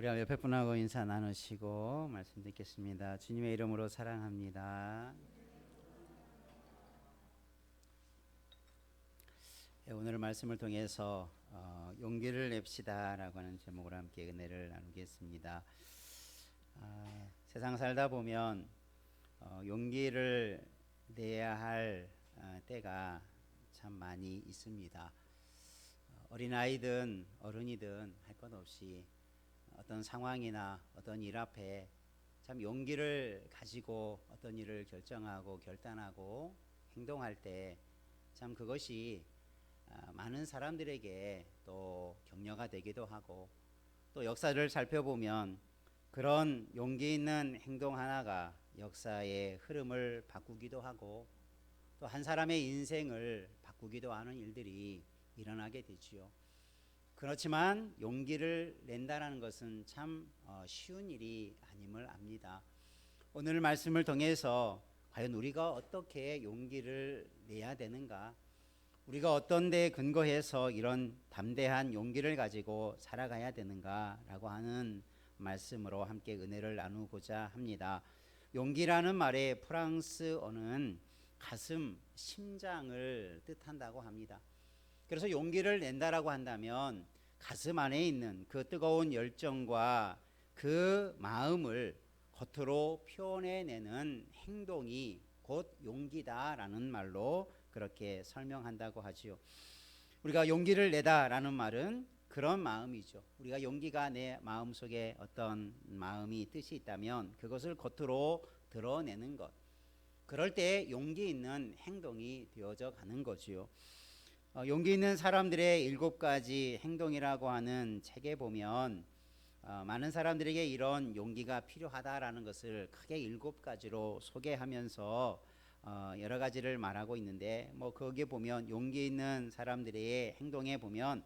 우리 옆에 분하고 인사 나누시고 말씀 듣겠습니다. 주님의 이름으로 사랑합니다. 오늘 말씀을 통해서 용기를 냅시다라고 하는 제목으로 함께 은혜를 나누겠습니다. 세상 살다 보면 용기를 내야 할 때가 참 많이 있습니다. 어린아이든 어른이든 할 것 없이 어떤 상황이나 어떤 일 앞에 참 용기를 가지고 어떤 일을 결정하고 결단하고 행동할 때 참 그것이 많은 사람들에게 또 격려가 되기도 하고, 또 역사를 살펴보면 그런 용기 있는 행동 하나가 역사의 흐름을 바꾸기도 하고 또 한 사람의 인생을 바꾸기도 하는 일들이 일어나게 되지요. 그렇지만 용기를 낸다는 것은 참 쉬운 일이 아님을 압니다. 오늘 말씀을 통해서 과연 우리가 어떻게 용기를 내야 되는가, 우리가 어떤 데에 근거해서 이런 담대한 용기를 가지고 살아가야 되는가라고 하는 말씀으로 함께 은혜를 나누고자 합니다. 용기라는 말의 프랑스어는 가슴, 심장을 뜻한다고 합니다. 그래서 용기를 낸다라고 한다면 가슴 안에 있는 그 뜨거운 열정과 그 마음을 겉으로 표현해내는 행동이 곧 용기다라는 말로 그렇게 설명한다고 하지요. 우리가 용기를 내다라는 말은 그런 마음이죠. 우리가 용기가 내 마음속에 어떤 마음이 뜻이 있다면 그것을 겉으로 드러내는 것, 그럴 때 용기 있는 행동이 되어져 가는 거지요. 용기 있는 사람들의 7가지 행동이라고 하는 책에 보면 많은 사람들에게 이런 용기가 필요하다라는 것을 크게 7가지로 소개하면서 여러 가지를 말하고 있는데, 거기에 보면 용기 있는 사람들의 행동에 보면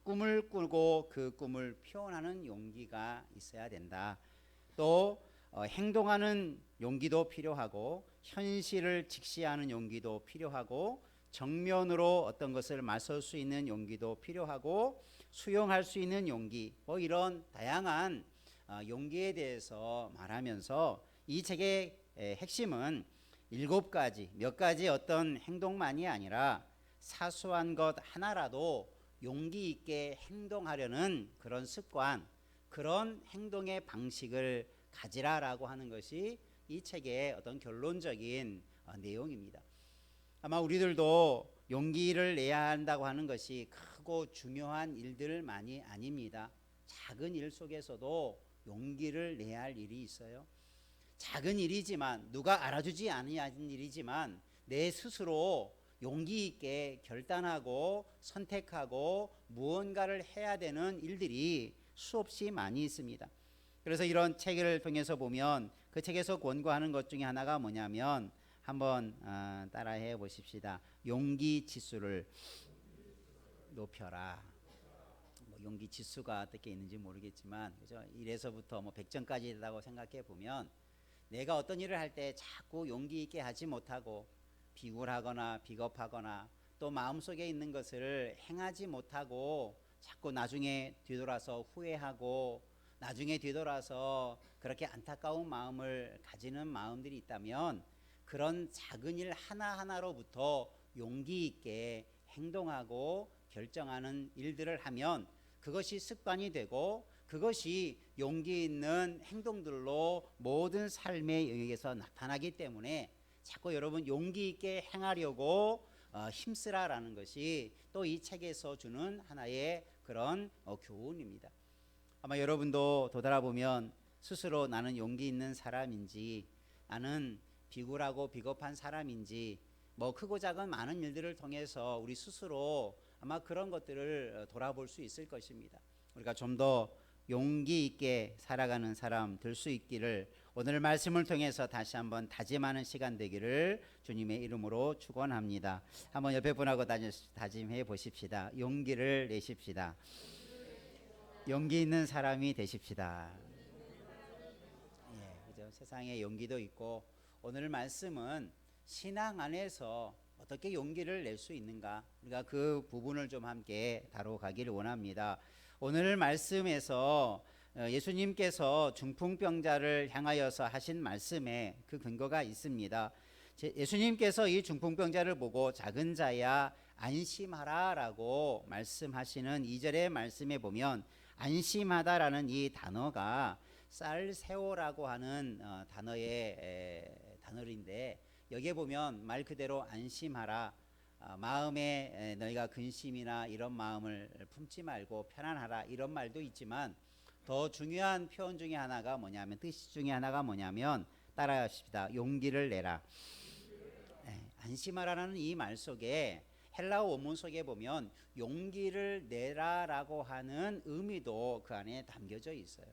꿈을 꾸고 그 꿈을 표현하는 용기가 있어야 된다. 또 행동하는 용기도 필요하고 현실을 직시하는 용기도 필요하고 정면으로 어떤 것을 맞설 수 있는 용기도 필요하고 수용할 수 있는 용기, 이런 다양한 용기에 대해서 말하면서 이 책의 핵심은 7가지, 몇 가지 어떤 행동만이 아니라 사소한 것 하나라도 용기 있게 행동하려는 그런 습관, 그런 행동의 방식을 가지라라고 하는 것이 이 책의 어떤 결론적인 내용입니다. 아마 우리들도 용기를 내야 한다고 하는 것이 크고 중요한 일들만이 아닙니다. 작은 일 속에서도 용기를 내야 할 일이 있어요. 작은 일이지만, 누가 알아주지 않은 일이지만 내 스스로 용기 있게 결단하고 선택하고 무언가를 해야 되는 일들이 수없이 많이 있습니다. 그래서 이런 책을 통해서 보면 그 책에서 권고하는 것 중에 하나가 뭐냐면, 한번 따라해 보십시다. 용기 지수를 높여라. 용기 지수가 어떻게 있는지 모르겠지만, 그죠? 1에서부터 100점까지 있다고 생각해 보면, 내가 어떤 일을 할 때 자꾸 용기 있게 하지 못하고 비굴하거나 비겁하거나 또 마음속에 있는 것을 행하지 못하고 자꾸 나중에 뒤돌아서 후회하고 나중에 뒤돌아서 그렇게 안타까운 마음을 가지는 마음들이 있다면, 그런 작은 일 하나하나로부터 용기 있게 행동하고 결정하는 일들을 하면 그것이 습관이 되고 그것이 용기 있는 행동들로 모든 삶의 영역에서 나타나기 때문에 자꾸 여러분 용기 있게 행하려고 힘쓰라라는 것이 또 이 책에서 주는 하나의 그런 교훈입니다. 아마 여러분도 되돌아보면 스스로 나는 용기 있는 사람인지, 나는 비굴하고 비겁한 사람인지, 크고 작은 많은 일들을 통해서 우리 스스로 아마 그런 것들을 돌아볼 수 있을 것입니다. 우리가 좀 더 용기 있게 살아가는 사람 될 수 있기를 오늘 말씀을 통해서 다시 한번 다짐하는 시간 되기를 주님의 이름으로 축원합니다. 한번 옆에 분하고 다짐해 보십시다. 용기를 내십시다. 용기 있는 사람이 되십시다. 그죠? 세상에 용기도 있고, 오늘 말씀은 신앙 안에서 어떻게 용기를 낼 수 있는가, 우리가 그 부분을 좀 함께 다뤄가기를 원합니다. 오늘 말씀에서 예수님께서 중풍병자를 향하여서 하신 말씀에 그 근거가 있습니다. 예수님께서 이 중풍병자를 보고 작은 자야 안심하라라고 말씀하시는 2절의 말씀에 보면 안심하다라는 이 단어가 쌀세오라고 하는 단어인데 여기에 보면 말 그대로 안심하라, 마음에 너희가 근심이나 이런 마음을 품지 말고 편안하라 이런 말도 있지만 더 중요한 표현 중에 하나가 뭐냐면 뜻 중에 하나가 뭐냐면 따라하십시다. 용기를 내라. 안심하라는 이 말 속에 헬라어 원문 속에 보면 용기를 내라라고 하는 의미도 그 안에 담겨져 있어요.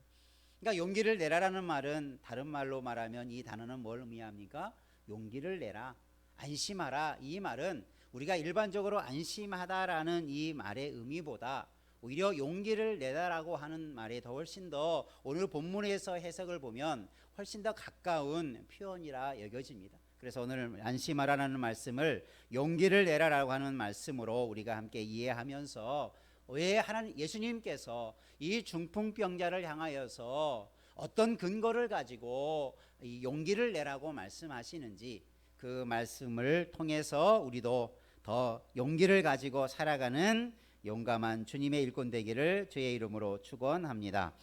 그러니까 용기를 내라라는 말은 다른 말로 말하면 이 단어는 뭘 의미합니까? 용기를 내라, 안심하라. 이 말은 우리가 일반적으로 안심하다라는 이 말의 의미보다 오히려 용기를 내라라고 하는 말이 더 훨씬 더 오늘 본문에서 해석을 보면 훨씬 더 가까운 표현이라 여겨집니다. 그래서 오늘 안심하라는 말씀을 용기를 내라라고 하는 말씀으로 우리가 함께 이해하면서 왜 예수님께서 이 중풍병자를 향하여서 어떤 근거를 가지고 이 용기를 내라고 말씀하시는지 그 말씀을 통해서 우리도 더 용기를 가지고 살아가는 용감한 주님의 일꾼 되기를 주의 이름으로 축원합니다.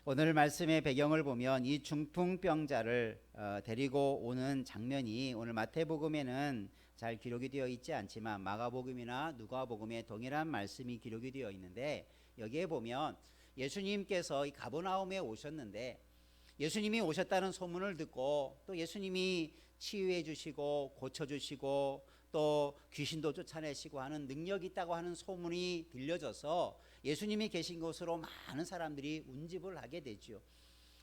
오늘 말씀의 배경을 보면 이 중풍병자를 데리고 오는 장면이 오늘 마태복음에는 잘 기록이 되어 있지 않지만 마가복음이나 누가복음에 동일한 말씀이 기록이 되어 있는데 여기에 보면 예수님께서 이 가버나움에 오셨는데 예수님이 오셨다는 소문을 듣고 또 예수님이 치유해 주시고 고쳐 주시고 또 귀신도 쫓아내시고 하는 능력이 있다고 하는 소문이 들려져서 예수님이 계신 곳으로 많은 사람들이 운집을 하게 되죠.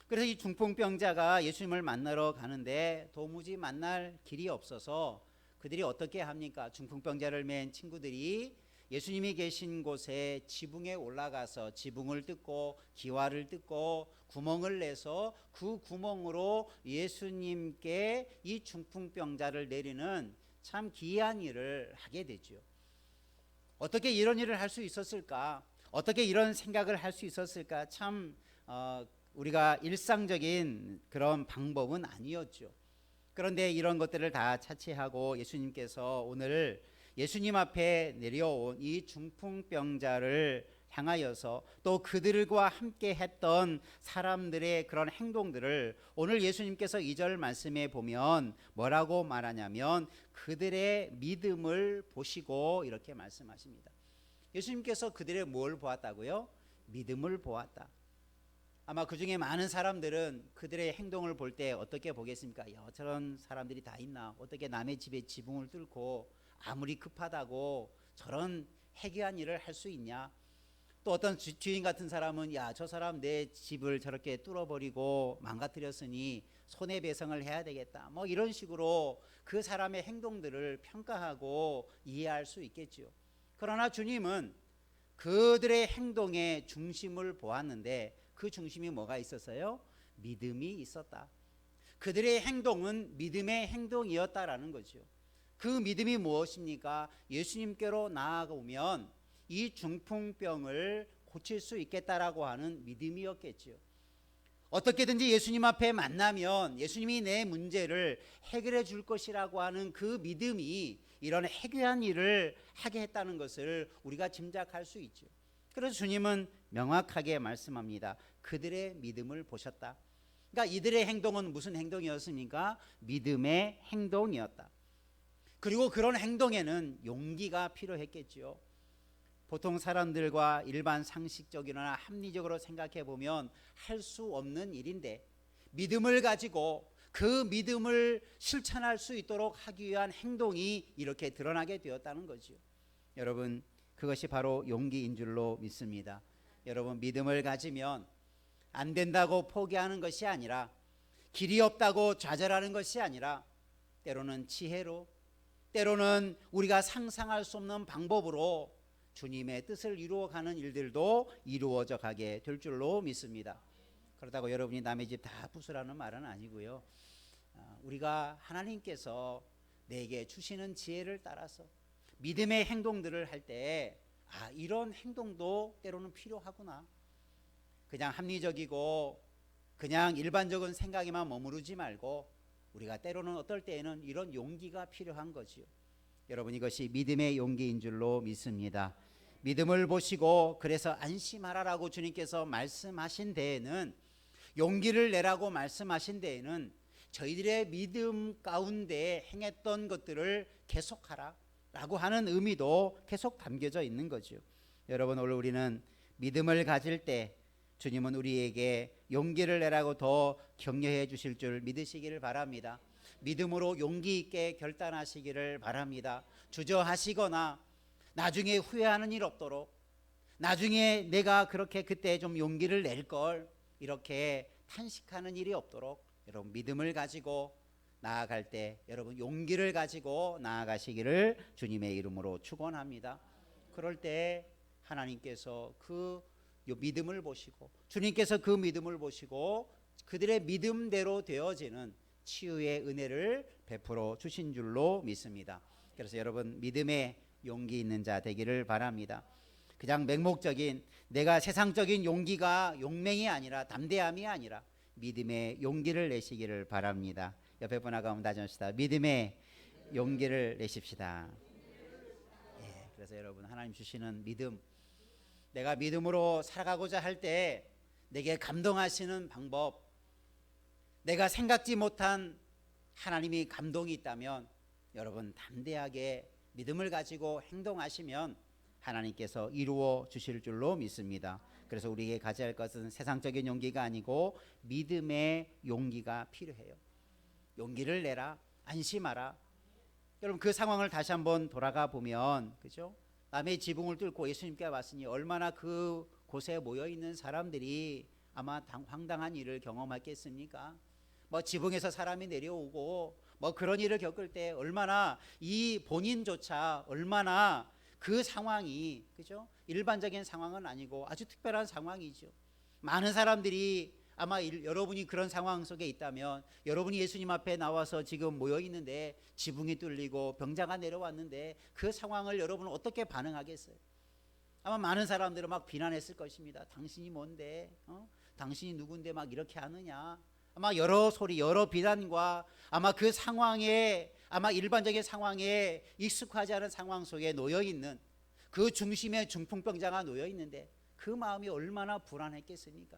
그래서 이 중풍병자가 예수님을 만나러 가는데 도무지 만날 길이 없어서 그들이 어떻게 합니까? 중풍병자를 맨 친구들이 예수님이 계신 곳에 지붕에 올라가서 지붕을 뜯고 기와를 뜯고 구멍을 내서 그 구멍으로 예수님께 이 중풍병자를 내리는 참 기이한 일을 하게 되죠. 어떻게 이런 일을 할 수 있었을까? 어떻게 이런 생각을 할 수 있었을까? 참 우리가 일상적인 그런 방법은 아니었죠. 그런데 이런 것들을 다 차치하고 예수님께서 오늘 예수님 앞에 내려온 이 중풍병자를 향하여서 또 그들과 함께 했던 사람들의 그런 행동들을 오늘 예수님께서 2절 말씀에 보면 뭐라고 말하냐면 그들의 믿음을 보시고 이렇게 말씀하십니다. 예수님께서 그들의 뭘 보았다고요? 믿음을 보았다. 아마 그 중에 많은 사람들은 그들의 행동을 볼 때 어떻게 보겠습니까? 저런 사람들이 다 있나? 어떻게 남의 집에 지붕을 뚫고 아무리 급하다고 저런 해괴한 일을 할 수 있냐? 또 어떤 주인 같은 사람은 저 사람 내 집을 저렇게 뚫어버리고 망가뜨렸으니 손해배상을 해야 되겠다. 뭐 이런 식으로 그 사람의 행동들을 평가하고 이해할 수 있겠죠. 그러나 주님은 그들의 행동의 중심을 보았는데 그 중심이 뭐가 있었어요? 믿음이 있었다. 그들의 행동은 믿음의 행동이었다라는 거죠. 그 믿음이 무엇입니까? 예수님께로 나아가면 이 중풍병을 고칠 수 있겠다라고 하는 믿음이었겠죠. 어떻게든지 예수님 앞에 만나면 예수님이 내 문제를 해결해 줄 것이라고 하는 그 믿음이 이런 해괴한 일을 하게 했다는 것을 우리가 짐작할 수 있죠. 그래서 주님은 명확하게 말씀합니다. 그들의 믿음을 보셨다. 그러니까 이들의 행동은 무슨 행동이었습니까? 믿음의 행동이었다. 그리고 그런 행동에는 용기가 필요했겠죠. 보통 사람들과 일반 상식적이나 합리적으로 생각해 보면 할 수 없는 일인데 믿음을 가지고 그 믿음을 실천할 수 있도록 하기 위한 행동이 이렇게 드러나게 되었다는 거죠. 여러분, 그것이 바로 용기인 줄로 믿습니다. 여러분, 믿음을 가지면 안 된다고 포기하는 것이 아니라 길이 없다고 좌절하는 것이 아니라 때로는 지혜로 때로는 우리가 상상할 수 없는 방법으로 주님의 뜻을 이루어가는 일들도 이루어져 가게 될 줄로 믿습니다. 그렇다고 여러분이 남의 집 다 부수라는 말은 아니고요. 우리가 하나님께서 내게 주시는 지혜를 따라서 믿음의 행동들을 할 때 이런 행동도 때로는 필요하구나. 그냥 합리적이고 그냥 일반적인 생각에만 머무르지 말고 우리가 때로는 어떨 때에는 이런 용기가 필요한 거지요. 여러분, 이것이 믿음의 용기인 줄로 믿습니다. 믿음을 보시고 그래서 안심하라라고 주님께서 말씀하신 데에는, 용기를 내라고 말씀하신 데에는 저희들의 믿음 가운데 행했던 것들을 계속하라 라고 하는 의미도 계속 담겨져 있는 거죠. 여러분, 오늘 우리는 믿음을 가질 때 주님은 우리에게 용기를 내라고 더 격려해 주실 줄 믿으시기를 바랍니다. 믿음으로 용기 있게 결단하시기를 바랍니다. 주저하시거나 나중에 후회하는 일 없도록, 나중에 내가 그렇게 그때 좀 용기를 낼 걸, 이렇게 탄식하는 일이 없도록 여러분 믿음을 가지고 나아갈 때 여러분 용기를 가지고 나아가시기를 주님의 이름으로 축원합니다. 그럴 때 하나님께서 그 믿음을 보시고, 주님께서 그 믿음을 보시고 그들의 믿음대로 되어지는 치유의 은혜를 베풀어 주신 줄로 믿습니다. 그래서 여러분 믿음의 용기 있는 자 되기를 바랍니다. 그냥 맹목적인 내가 세상적인 용기가 용맹이 아니라, 담대함이 아니라 믿음의 용기를 내시기를 바랍니다. 옆에 분하고 한번 다짐합시다. 믿음의 용기를 내십시다. 예, 그래서 여러분 하나님 주시는 믿음, 내가 믿음으로 살아가고자 할 때 내게 감동하시는 방법, 내가 생각지 못한 하나님이 감동이 있다면 여러분 담대하게 믿음을 가지고 행동하시면 하나님께서 이루어 주실 줄로 믿습니다. 그래서 우리에게 가져야 할 것은 세상적인 용기가 아니고 믿음의 용기가 필요해요. 용기를 내라, 안심하라. 여러분 그 상황을 다시 한번 돌아가 보면, 그죠? 남의 지붕을 뚫고 예수님께 왔으니 얼마나 그 곳에 모여 있는 사람들이 아마 황당한 일을 경험했겠습니까? 뭐 지붕에서 사람이 내려오고 뭐 그런 일을 겪을 때 얼마나 이 본인조차 얼마나 그 상황이, 그죠? 일반적인 상황은 아니고 아주 특별한 상황이죠. 많은 사람들이 아마 여러분이 그런 상황 속에 있다면, 여러분이 예수님 앞에 나와서 지금 모여 있는데 지붕이 뚫리고 병자가 내려왔는데 그 상황을 여러분은 어떻게 반응하겠어요? 아마 많은 사람들은 막 비난했을 것입니다. 당신이 뭔데? 당신이 누군데 막 이렇게 하느냐? 아마 여러 소리, 여러 비난과 아마 그 상황에, 아마 일반적인 상황에 익숙하지 않은 상황 속에 놓여 있는 그 중심에 중풍병자가 놓여 있는데 그 마음이 얼마나 불안했겠습니까?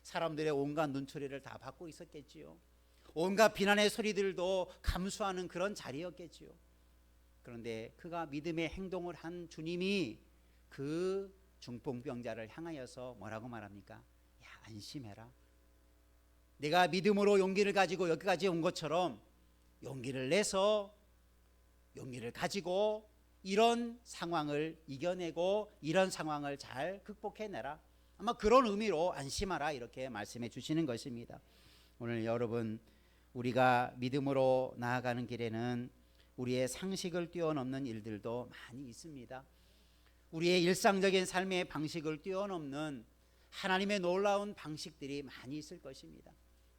사람들의 온갖 눈초리를 다 받고 있었겠지요. 온갖 비난의 소리들도 감수하는 그런 자리였겠지요. 그런데 그가 믿음의 행동을 한 주님이 그 중풍병자를 향하여서 뭐라고 말합니까? 야, 안심해라. 내가 믿음으로 용기를 가지고 여기까지 온 것처럼 용기를 내서, 용기를 가지고 이런 상황을 이겨내고 이런 상황을 잘 극복해내라. 아마 그런 의미로 안심하라 이렇게 말씀해 주시는 것입니다. 오늘 여러분, 우리가 믿음으로 나아가는 길에는 우리의 상식을 뛰어넘는 일들도 많이 있습니다. 우리의 일상적인 삶의 방식을 뛰어넘는 하나님의 놀라운 방식들이 많이 있을 것입니다.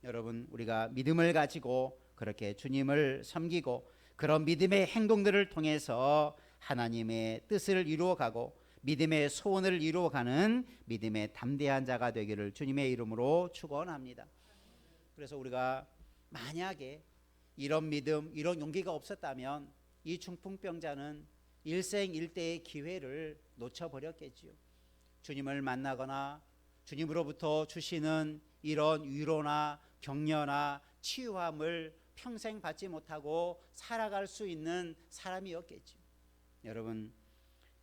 여러분, 우리가 믿음을 가지고 그렇게 주님을 섬기고 그런 믿음의 행동들을 통해서 하나님의 뜻을 이루어가고 믿음의 소원을 이루어가는 믿음의 담대한 자가 되기를 주님의 이름으로 축원합니다. 그래서 우리가 만약에 이런 믿음, 이런 용기가 없었다면 이 중풍병자는 일생일대의 기회를 놓쳐버렸겠지요. 주님을 만나거나 주님으로부터 주시는 이런 위로나 격려나 치유함을 평생 받지 못하고 살아갈 수 있는 사람이었겠죠. 여러분,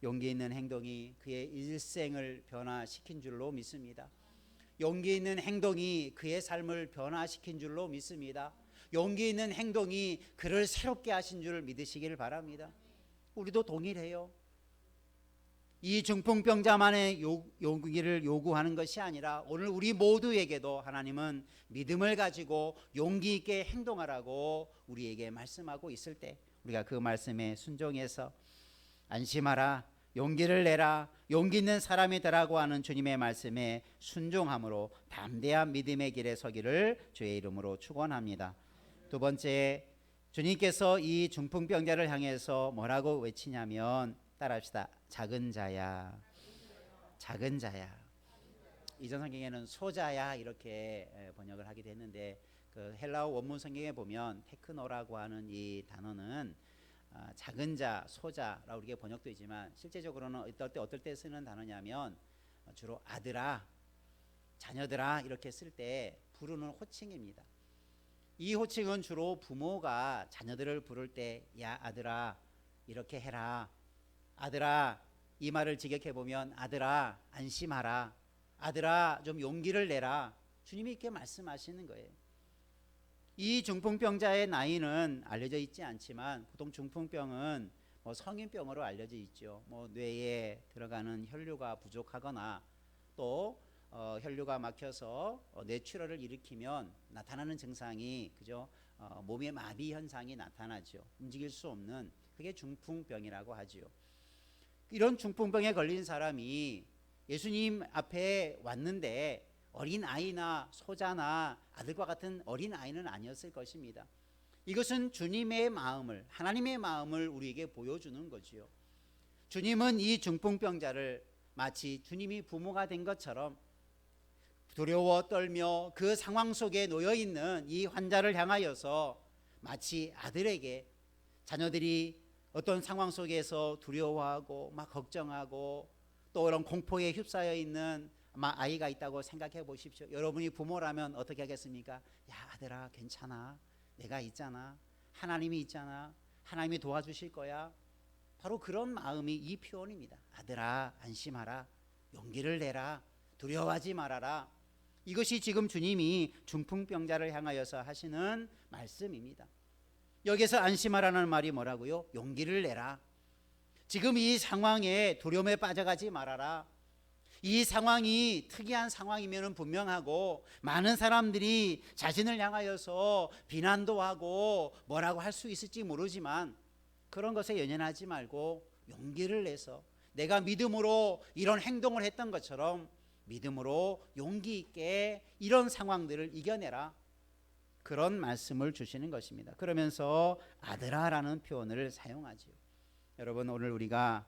용기 있는 행동이 그의 일생을 변화시킨 줄로 믿습니다. 용기 있는 행동이 그의 삶을 변화시킨 줄로 믿습니다. 용기 있는 행동이 그를 새롭게 하신 줄 믿으시길 바랍니다. 우리도 동일해요. 이 중풍병자만의 용기를 요구하는 것이 아니라 오늘 우리 모두에게도 하나님은 믿음을 가지고 용기 있게 행동하라고 우리에게 말씀하고 있을 때 우리가 그 말씀에 순종해서 안심하라, 용기를 내라, 용기 있는 사람이 되라고 하는 주님의 말씀에 순종함으로 담대한 믿음의 길에 서기를 주의 이름으로 축원합니다. 두 번째, 주님께서 이 중풍병자를 향해서 뭐라고 외치냐면, 따라합시다. 작은 자야, 작은 자야. 이전 성경에는 소자야 이렇게 번역을 하기도 했는데 그 헬라어 원문 성경에 보면 테크노라고 하는 이 단어는 작은 자, 소자라고 이렇게 번역되어 있지만 실제적으로는 어떨 때 쓰는 단어냐면 주로 아들아, 자녀들아 이렇게 쓸 때 부르는 호칭입니다. 이 호칭은 주로 부모가 자녀들을 부를 때 야 아들아 이렇게 해라, 아들아 이 말을 직역해 보면 아들아 안심하라, 아들아 좀 용기를 내라, 주님이 이렇게 말씀하시는 거예요. 이 중풍병자의 나이는 알려져 있지 않지만 보통 중풍병은 성인병으로 알려져 있죠. 뇌에 들어가는 혈류가 부족하거나 또 혈류가 막혀서 뇌출혈을 일으키면 나타나는 증상이 그죠? 몸의 마비 현상이 나타나죠. 움직일 수 없는, 그게 중풍병이라고 하죠. 이런 중풍병에 걸린 사람이 예수님 앞에 왔는데 어린 아이나 소자나 아들과 같은 어린 아이는 아니었을 것입니다. 이것은 주님의 마음을, 하나님의 마음을 우리에게 보여주는 거지요. 주님은 이 중풍병자를 마치 주님이 부모가 된 것처럼 두려워 떨며 그 상황 속에 놓여 있는 이 환자를 향하여서 마치 아들에게, 자녀들이 어떤 상황 속에서 두려워하고 막 걱정하고 또 그런 공포에 휩싸여 있는 아이가 있다고 생각해 보십시오. 여러분이 부모라면 어떻게 하겠습니까? 야 아들아 괜찮아, 내가 있잖아, 하나님이 있잖아, 하나님이 도와주실 거야. 바로 그런 마음이 이 표현입니다. 아들아 안심하라, 용기를 내라, 두려워하지 말아라. 이것이 지금 주님이 중풍병자를 향하여서 하시는 말씀입니다. 여기서 안심하라는 말이 뭐라고요? 용기를 내라. 지금 이 상황에 두려움에 빠져가지 말아라. 이 상황이 특이한 상황이면 분명하고 많은 사람들이 자신을 향하여서 비난도 하고 뭐라고 할 수 있을지 모르지만 그런 것에 연연하지 말고 용기를 내서 내가 믿음으로 이런 행동을 했던 것처럼 믿음으로 용기 있게 이런 상황들을 이겨내라. 그런 말씀을 주시는 것입니다. 그러면서 아들아라는 표현을 사용하죠. 여러분 오늘 우리가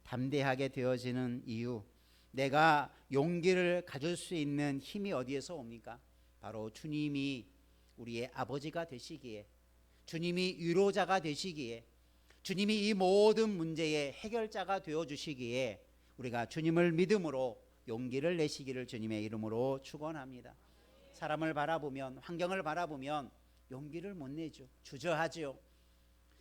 담대하게 되어지는 이유, 내가 용기를 가질 수 있는 힘이 어디에서 옵니까? 바로 주님이 우리의 아버지가 되시기에, 주님이 위로자가 되시기에, 주님이 이 모든 문제의 해결자가 되어주시기에 우리가 주님을 믿음으로 용기를 내시기를 주님의 이름으로 축원합니다. 사람을 바라보면, 환경을 바라보면 용기를 못 내죠. 주저하죠.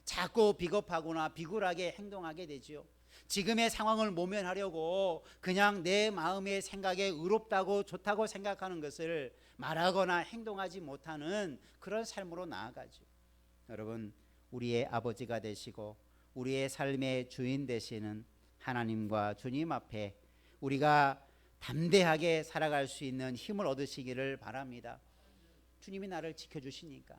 자꾸 비겁하거나 비굴하게 행동하게 되죠. 지금의 상황을 모면하려고 그냥 내 마음의 생각에 의롭다고 좋다고 생각하는 것을 말하거나 행동하지 못하는 그런 삶으로 나아가죠. 여러분 우리의 아버지가 되시고 우리의 삶의 주인 되시는 하나님과 주님 앞에 우리가 담대하게 살아갈 수 있는 힘을 얻으시기를 바랍니다. 주님이 나를 지켜주시니까,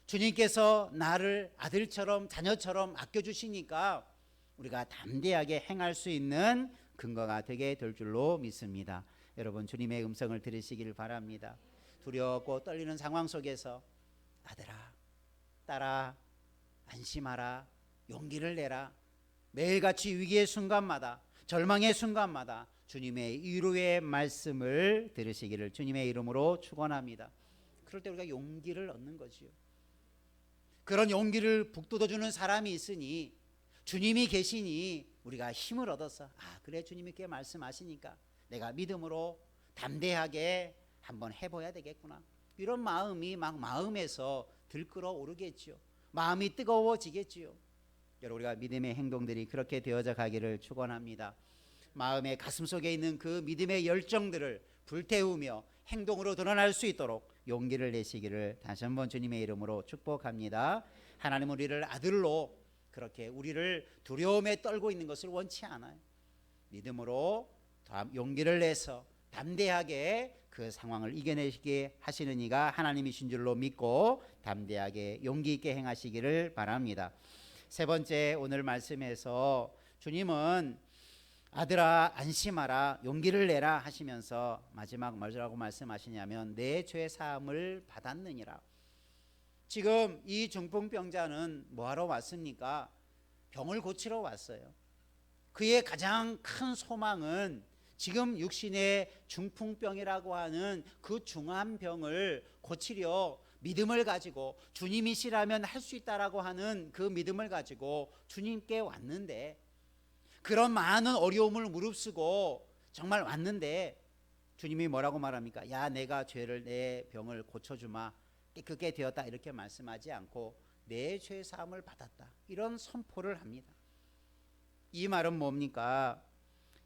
주님께서 나를 아들처럼 자녀처럼 아껴주시니까 우리가 담대하게 행할 수 있는 근거가 되게 될 줄로 믿습니다. 여러분 주님의 음성을 들으시기를 바랍니다. 두렵고 떨리는 상황 속에서 아들아, 딸아, 안심하라, 용기를 내라. 매일같이 위기의 순간마다, 절망의 순간마다 주님의 위로의 말씀을 들으시기를 주님의 이름으로 축원합니다. 그럴 때 우리가 용기를 얻는 거지요. 그런 용기를 북돋워주는 사람이 있으니, 주님이 계시니 우리가 힘을 얻어서 그래 주님이 이렇게 말씀하시니까 내가 믿음으로 담대하게 한번 해봐야 되겠구나, 이런 마음이 막 마음에서 들끓어 오르겠지요. 마음이 뜨거워지겠지요. 여러분 우리가 믿음의 행동들이 그렇게 되어져 가기를 축원합니다. 마음의 가슴속에 있는 그 믿음의 열정들을 불태우며 행동으로 드러날 수 있도록 용기를 내시기를 다시 한번 주님의 이름으로 축복합니다. 하나님은 우리를 아들로 그렇게 우리를 두려움에 떨고 있는 것을 원치 않아요. 믿음으로 용기를 내서 담대하게 그 상황을 이겨내시게 하시는 이가 하나님이신 줄로 믿고 담대하게 용기 있게 행하시기를 바랍니다. 세 번째, 오늘 말씀에서 주님은 아들아 안심하라, 용기를 내라 하시면서 마지막 뭐라고 말씀하시냐면 내 죄 사함을 받았느니라. 지금 이 중풍병자는 뭐하러 왔습니까? 병을 고치러 왔어요. 그의 가장 큰 소망은 지금 육신의 중풍병이라고 하는 그 중한 병을 고치려 믿음을 가지고 주님이시라면 할 수 있다라고 하는 그 믿음을 가지고 주님께 왔는데, 그런 많은 어려움을 무릅쓰고 정말 왔는데 주님이 뭐라고 말합니까? 야, 내가 내 병을 고쳐주마, 깨끗게 되었다, 이렇게 말씀하지 않고 내 죄 사함을 받았다, 이런 선포를 합니다. 이 말은 뭡니까?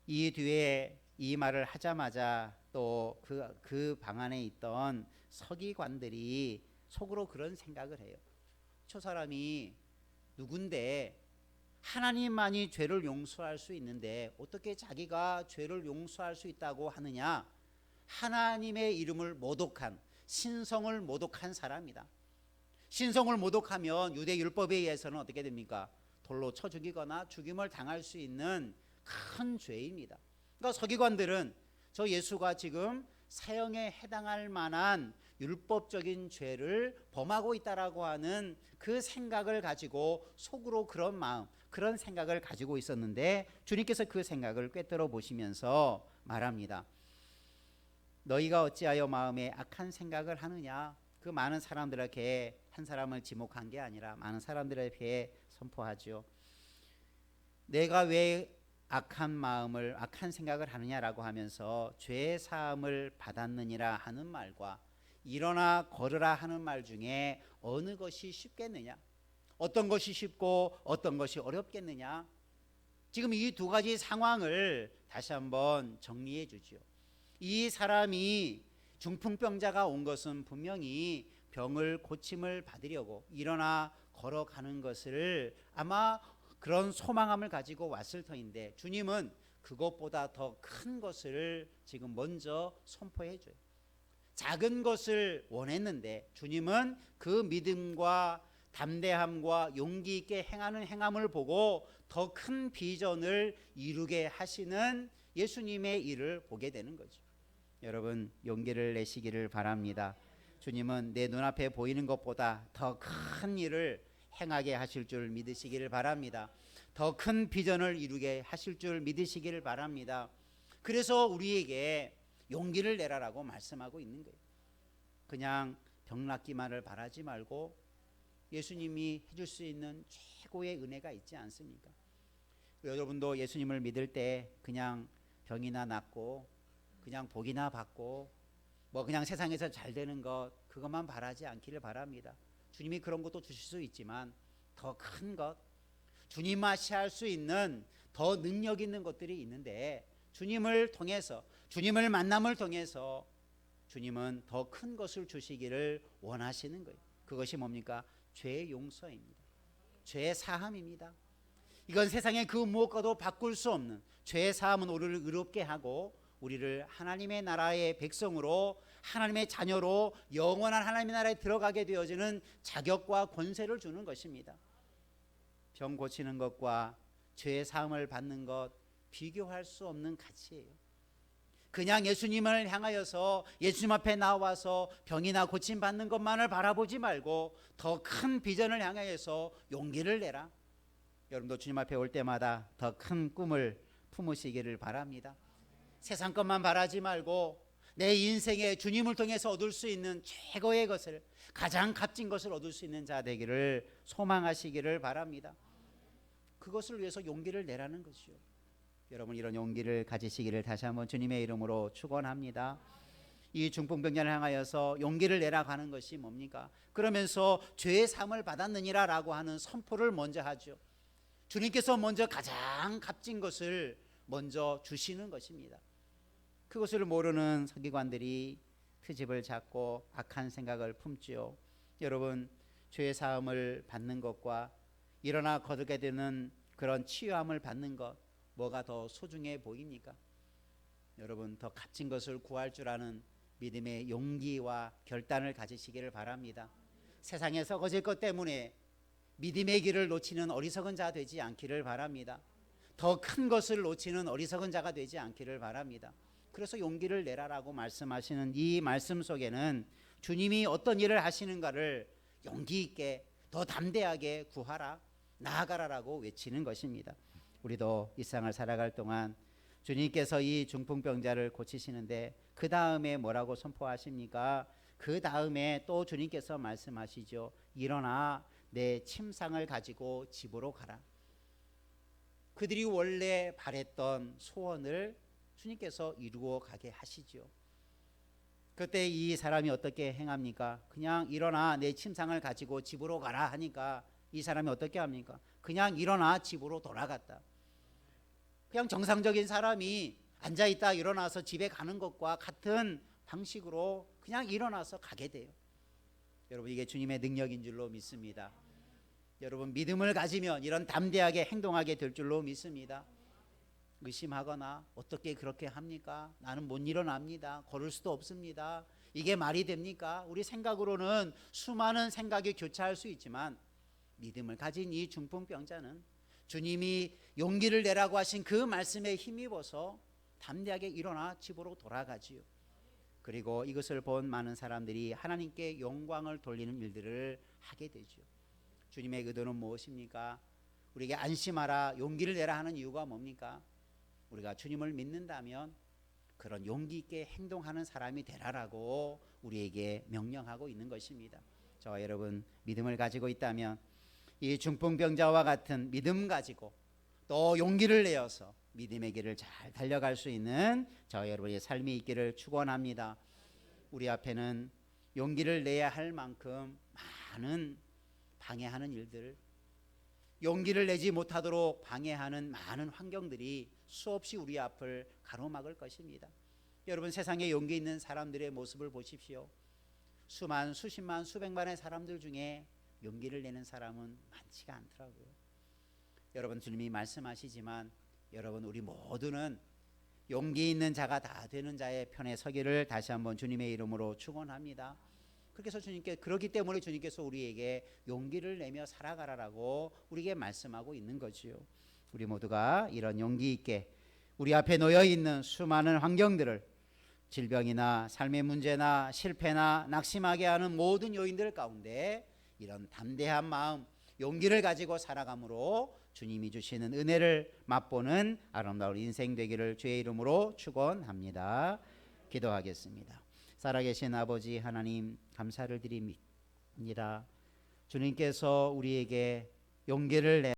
이 뒤에 이 말을 하자마자 또 그 방 안에 있던 서기관들이 속으로 그런 생각을 해요. 저 사람이 누군데 하나님만이 죄를 용서할 수 있는데 어떻게 자기가 죄를 용서할 수 있다고 하느냐? 하나님의 이름을 모독한, 신성을 모독한 사람이다. 신성을 모독하면 유대 율법에 의해서는 어떻게 됩니까? 돌로 쳐 죽이거나 죽임을 당할 수 있는 큰 죄입니다. 그러니까 서기관들은 저 예수가 지금 사형에 해당할 만한 율법적인 죄를 범하고 있다라고 하는 그 생각을 가지고 속으로 그런 마음, 그런 생각을 가지고 있었는데, 주님께서 그 생각을 꿰뚫어 보시면서 말합니다. 너희가 어찌하여 마음에 악한 생각을 하느냐? 그 많은 사람들에게 한 사람을 지목한 게 아니라 많은 사람들에게 선포하죠. 내가 왜 악한 생각을 하느냐라고 하면서 죄 사함을 받았느니라 하는 말과 일어나 걸으라 하는 말 중에 어느 것이 쉽겠느냐? 어떤 것이 쉽고 어떤 것이 어렵겠느냐? 지금 이 두 가지 상황을 다시 한번 정리해 주죠. 이 사람이 중풍병자가 온 것은 분명히 병을 고침을 받으려고 일어나 걸어가는 것을 아마 그런 소망함을 가지고 왔을 터인데, 주님은 그것보다 더 큰 것을 지금 먼저 선포해 줘요. 작은 것을 원했는데 주님은 그 믿음과 담대함과 용기 있게 행하는 행함을 보고 더 큰 비전을 이루게 하시는 예수님의 일을 보게 되는 거죠. 여러분, 용기를 내시기를 바랍니다. 주님은 내 눈앞에 보이는 것보다 더 큰 일을 행하게 하실 줄 믿으시기를 바랍니다. 더 큰 비전을 이루게 하실 줄 믿으시기를 바랍니다. 그래서 우리에게 용기를 내라라고 말씀하고 있는 거예요. 그냥 병 낫기만을 바라지 말고 예수님이 해줄 수 있는 최고의 은혜가 있지 않습니까? 여러분도 예수님을 믿을 때 그냥 병이나 낫고 그냥 복이나 받고 뭐 그냥 세상에서 잘 되는 것, 그것만 바라지 않기를 바랍니다. 주님이 그런 것도 주실 수 있지만 더 큰 것, 주님만이 할 수 있는 더 능력 있는 것들이 있는데, 주님을 통해서, 주님을 만남을 통해서 주님은 더 큰 것을 주시기를 원하시는 거예요. 그것이 뭡니까? 죄 용서입니다. 죄 사함입니다. 이건 세상의 그 무엇과도 바꿀 수 없는, 죄 사함은 우리를 의롭게 하고 우리를 하나님의 나라의 백성으로, 하나님의 자녀로 영원한 하나님의 나라에 들어가게 되어지는 자격과 권세를 주는 것입니다. 병 고치는 것과 죄 사함을 받는 것, 비교할 수 없는 가치예요. 그냥 예수님을 향하여서 예수님 앞에 나와서 병이나 고침받는 것만을 바라보지 말고 더 큰 비전을 향하여서 용기를 내라. 여러분도 주님 앞에 올 때마다 더 큰 꿈을 품으시기를 바랍니다. 세상 것만 바라지 말고 내 인생에 주님을 통해서 얻을 수 있는 최고의 것을, 가장 값진 것을 얻을 수 있는 자 되기를 소망하시기를 바랍니다. 그것을 위해서 용기를 내라는 것이요. 여러분, 이런 용기를 가지시기를 다시 한번 주님의 이름으로 축원합니다. 이 중풍병자를 향하여서 용기를 내라 가는 것이 뭡니까? 그러면서 죄의 사함을 받았느니라라고 하는 선포를 먼저 하죠. 주님께서 먼저 가장 값진 것을 먼저 주시는 것입니다. 그것을 모르는 서기관들이 트집을 잡고 악한 생각을 품지요. 여러분, 죄의 사함을 받는 것과 일어나 거두게 되는 그런 치유함을 받는 것, 뭐가 더 소중해 보입니까? 여러분, 더 값진 것을 구할 줄 아는 믿음의 용기와 결단을 가지시기를 바랍니다. 세상에 썩어질 것 때문에 믿음의 길을 놓치는 어리석은 자 되지 않기를 바랍니다. 더 큰 것을 놓치는 어리석은 자가 되지 않기를 바랍니다. 그래서 용기를 내라라고 말씀하시는 이 말씀 속에는 주님이 어떤 일을 하시는가를 용기 있게 더 담대하게 구하라, 나아가라라고 외치는 것입니다. 우리도 이 세상을 살아갈 동안 주님께서 이 중풍병자를 고치시는데 그 다음에 뭐라고 선포하십니까? 그 다음에 또 주님께서 말씀하시죠. 일어나 내 침상을 가지고 집으로 가라. 그들이 원래 바랬던 소원을 주님께서 이루어 가게 하시죠. 그때 이 사람이 어떻게 행합니까? 그냥 일어나 내 침상을 가지고 집으로 가라 하니까 이 사람이 어떻게 합니까? 그냥 일어나 집으로 돌아갔다. 그냥 정상적인 사람이 앉아있다 일어나서 집에 가는 것과 같은 방식으로 그냥 일어나서 가게 돼요. 여러분, 이게 주님의 능력인 줄로 믿습니다. 여러분, 믿음을 가지면 이런 담대하게 행동하게 될 줄로 믿습니다. 의심하거나 어떻게 그렇게 합니까? 나는 못 일어납니다. 걸을 수도 없습니다. 이게 말이 됩니까? 우리 생각으로는 수많은 생각이 교차할 수 있지만 믿음을 가진 이 중풍병자는 주님이 용기를 내라고 하신 그 말씀에 힘입어서 담대하게 일어나 집으로 돌아가지요. 그리고 이것을 본 많은 사람들이 하나님께 영광을 돌리는 일들을 하게 되죠. 주님의 의도는 무엇입니까? 우리에게 안심하라, 용기를 내라 하는 이유가 뭡니까? 우리가 주님을 믿는다면 그런 용기 있게 행동하는 사람이 되라라고 우리에게 명령하고 있는 것입니다. 저와 여러분, 믿음을 가지고 있다면 이 중풍병자와 같은 믿음 가지고 또 용기를 내어서 믿음의 길을 잘 달려갈 수 있는 저와 여러분의 삶이 있기를 축원합니다. 우리 앞에는 용기를 내야 할 만큼 많은 방해하는 일들, 용기를 내지 못하도록 방해하는 많은 환경들이 수없이 우리 앞을 가로막을 것입니다. 여러분, 세상에 용기 있는 사람들의 모습을 보십시오. 수만, 수십만, 수백만의 사람들 중에 용기를 내는 사람은 많지가 않더라고요. 여러분, 주님이 말씀하시지만 여러분, 우리 모두는 용기 있는 자가 다 되는 자의 편에 서기를 다시 한번 주님의 이름으로 축원합니다. 그렇기 때문에 주님께서 우리에게 용기를 내며 살아가라라고 우리에게 말씀하고 있는 거지요. 우리 모두가 이런 용기 있게 우리 앞에 놓여 있는 수많은 환경들을, 질병이나 삶의 문제나 실패나 낙심하게 하는 모든 요인들 가운데 이런 담대한 마음, 용기를 가지고 살아감으로 주님이 주시는 은혜를 맛보는 아름다운 인생 되기를 주의 이름으로 축원합니다. 기도하겠습니다. 살아계신 아버지 하나님, 감사를 드립니다. 주님께서 우리에게 용기를 내